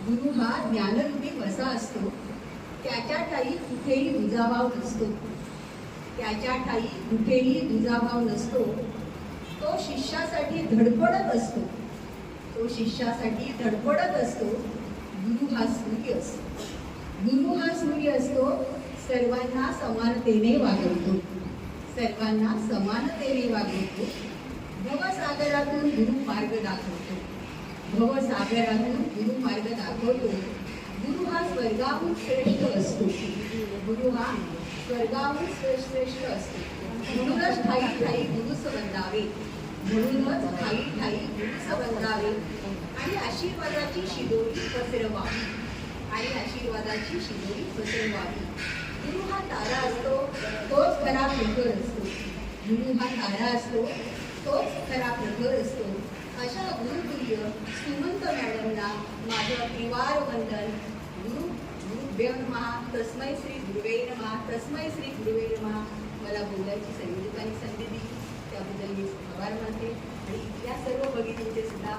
गुरु हा ज्ञानरूपी वसा असतो. त्याच्या ठाई कुठेही दुजाभाव नसतो. त्याच्या ठाई कुठेही दुजाभाव नसतो. तो शिष्यासाठी धडपडत असतो. तो शिष्यासाठी धडपडत असतो. गुरु हा सूर्य असतो. गुरु हा सूर्य असतो. सर्वांना समानतेने वागवतो. सर्वांना समानतेने वागवतो. भवसागरातून गुरु मार्ग दाखवतो. भवसागरातून गुरु मार्ग दाखवतो. गुरु हा स्वर्गाहून श्रेष्ठ असतो. गुरु हा स्वर्गाहून श्रेष्ठ असतो. म्हणूनच ठाई ठाई गुरुस वंदावे. म्हणूनच ठाई ठाई गुरुस वंदावे. आणि आशीर्वादाची शिदोरी पसरवावी. आणि आशीर्वादाची शिदोरी पसरवावी. गुरु हा तारा असतो. तोच खरा प्रखर असतो. गुरु हा तारा असतो. तोच खरा प्रखर असतो. अशा गुरुप्रिय सुमंत मॅडमना माझं त्रिवार वंदन. गुरुभ्यो नमः. तस्मै श्री गुरुवे नमः. तस्मै श्री गुरुवे नमः. मला बोलायची संयोजकांनी संधी दिली त्याबद्दल मी आभार मानते आणि या सर्व भगिनींचे सुद्धा